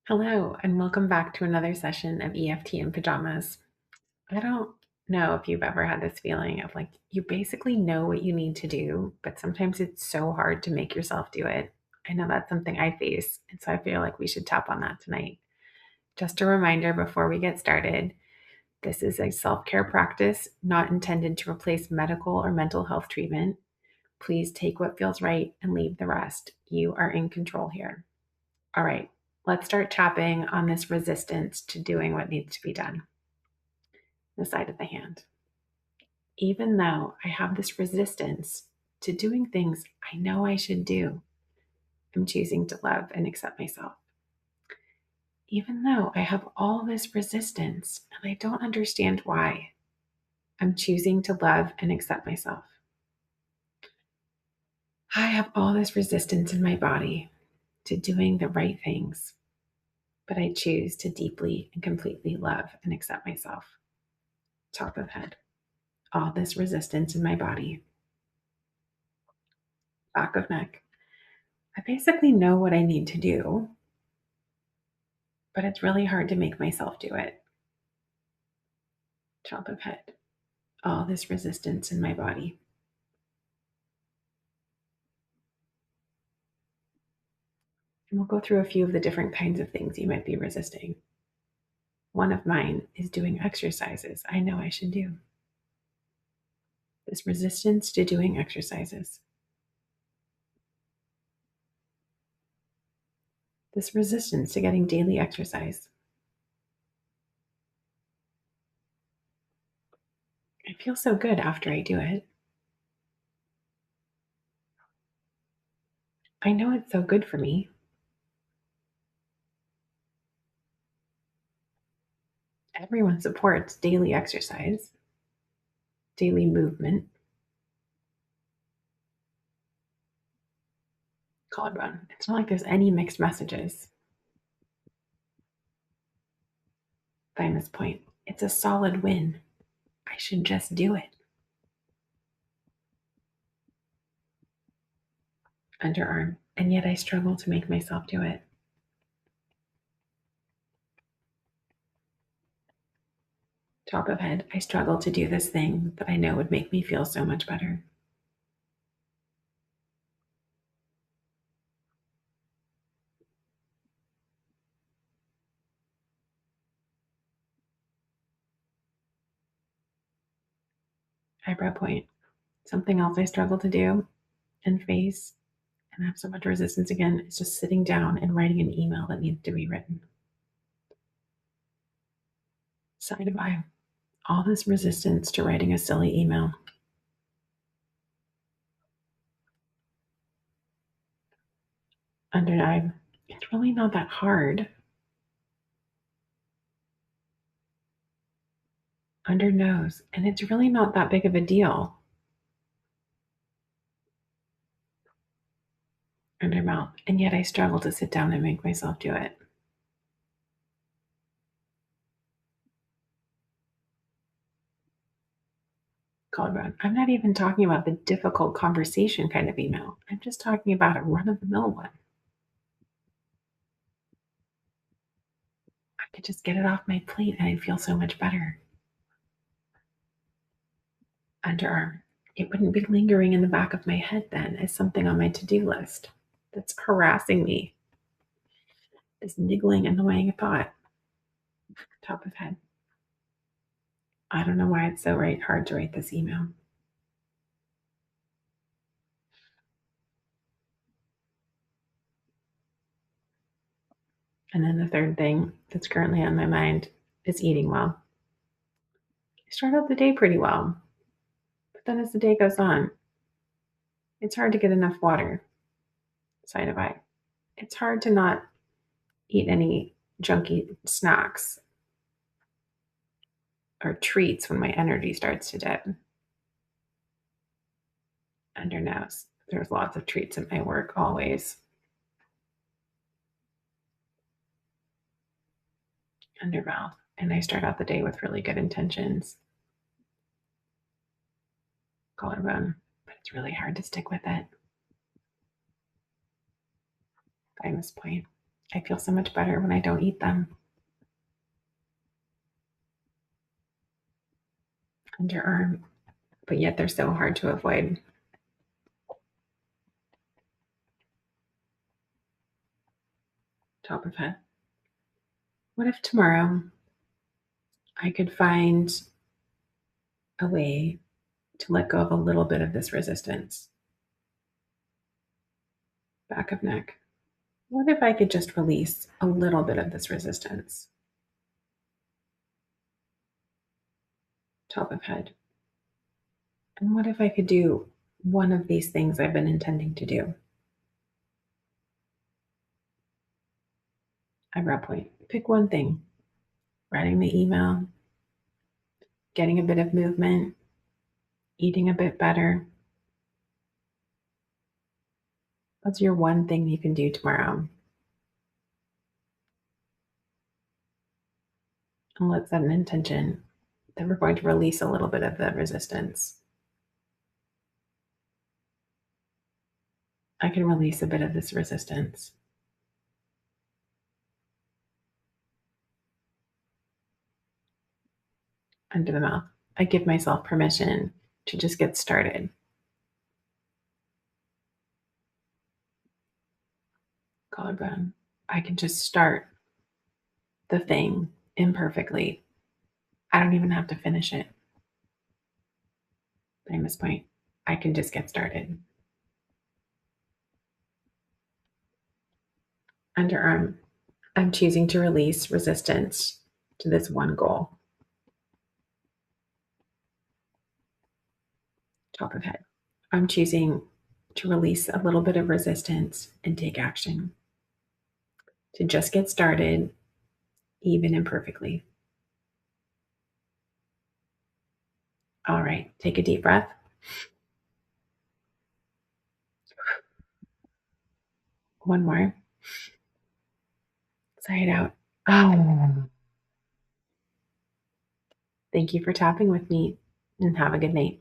Hello, and welcome back to another session of EFT in Pajamas. I don't know if you've ever had this feeling of like you basically know what you need to do, but sometimes it's so hard to make yourself do it. I know that's something I face, and so I feel like we should tap on that tonight. Just a reminder before we get started, this is a self care practice not intended to replace medical or mental health treatment. Please take what feels right and leave the rest. You are in control here. All right, let's start tapping on this resistance to doing what needs to be done, the side of the hand. Even though I have this resistance to doing things I know I should do, I'm choosing to love and accept myself. Even though I have all this resistance and I don't understand why, I'm choosing to love and accept myself. I have all this resistance in my body to doing the right things, but I choose to deeply and completely love and accept myself. Top of head. All this resistance in my body, back of neck. I basically know what I need to do, but it's really hard to make myself do it. Top of head. All this resistance in my body. And we'll go through a few of the different kinds of things you might be resisting. One of mine is doing exercises I know I should do. This resistance to doing exercises. This resistance to getting daily exercise. I feel so good after I do it. I know it's so good for me. Everyone supports daily exercise, daily movement. Collarbone. It's not like there's any mixed messages. Thymus point. It's a solid win. I should just do it. Underarm. And yet I struggle to make myself do it. Top of head. I struggle to do this thing that I know would make me feel so much better. Eyebrow point. Something else I struggle to do and face and have so much resistance again is just sitting down and writing an email that needs to be written. Side of eye. All this resistance to writing a silly email. Under eye. It's really not that hard. Under nose. And it's really not that big of a deal. Under mouth. And yet I struggle to sit down and make myself do it. Collarbone. I'm not even talking about the difficult conversation kind of email. I'm just talking about a run of the mill one. I could just get it off my plate and I'd feel so much better. Underarm. It wouldn't be lingering in the back of my head then as something on my to do list that's harassing me. This niggling, annoying thought. Top of head. I don't know why it's so hard to write this email. And then the third thing that's currently on my mind is eating well. I start out the day pretty well, but then as the day goes on, it's hard to get enough water. Side of eye. It's hard to not eat any junky snacks or treats when my energy starts to dip. Under nose. There's lots of treats at my work always. Under mouth. And I start out the day with really good intentions. Collarbone. But it's really hard to stick with it. Thymus point. I feel so much better when I don't eat them. Underarm, but yet they're so hard to avoid. Top of head. What if tomorrow I could find a way to let go of a little bit of this resistance? Back of neck. What if I could just release a little bit of this resistance? Top of head. And what if I could do one of these things I've been intending to do? Eyebrow point. Pick one thing. Writing the email, getting a bit of movement, eating a bit better. What's your one thing you can do tomorrow? And let's set an intention that we're going to release a little bit of the resistance. I can release a bit of this resistance. Under the mouth. I give myself permission to just get started. Collarbone. I can just start the thing imperfectly. I don't even have to finish it. Famous point. I can just get started. Underarm. I'm choosing to release resistance to this one goal. Top of head. I'm choosing to release a little bit of resistance and take action. To just get started, even imperfectly. All right, take a deep breath. One more. Sigh it out. Oh. Thank you for tapping with me and have a good night.